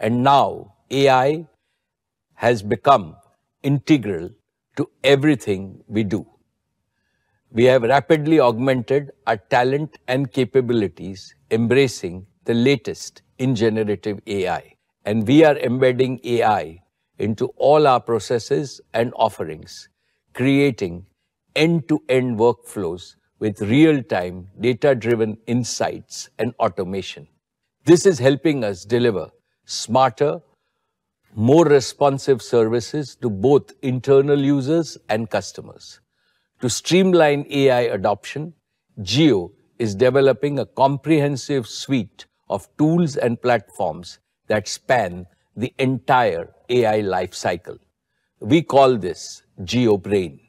And now AI has become integral to everything we do. We have rapidly augmented our talent and capabilities, embracing the latest in generative AI. And we are embedding AI into all our processes and offerings, creating end-to-end workflows with real-time data-driven insights and automation. This is helping us deliver smarter, more responsive services to both internal users and customers. To streamline AI adoption, Jio is developing a comprehensive suite of tools and platforms that span the entire AI lifecycle. We call this Jio Brain.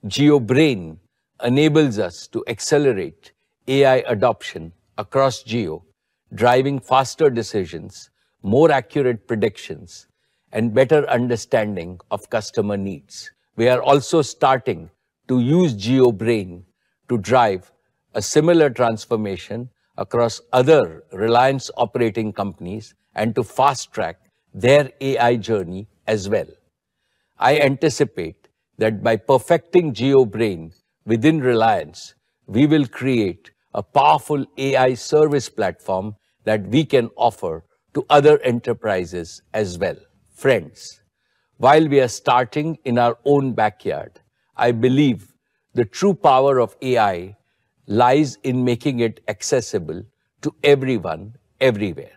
Jio Brain enables us to accelerate AI adoption across Jio, driving faster decisions, more accurate predictions, and better understanding of customer needs. We are also starting to use Jio Brain to drive a similar transformation across other Reliance operating companies and to fast-track their AI journey as well. I anticipate that by perfecting Jio Brain within Reliance, we will create a powerful AI service platform that we can offer to other enterprises as well. Friends, while we are starting in our own backyard, I believe the true power of AI lies in making it accessible to everyone, everywhere.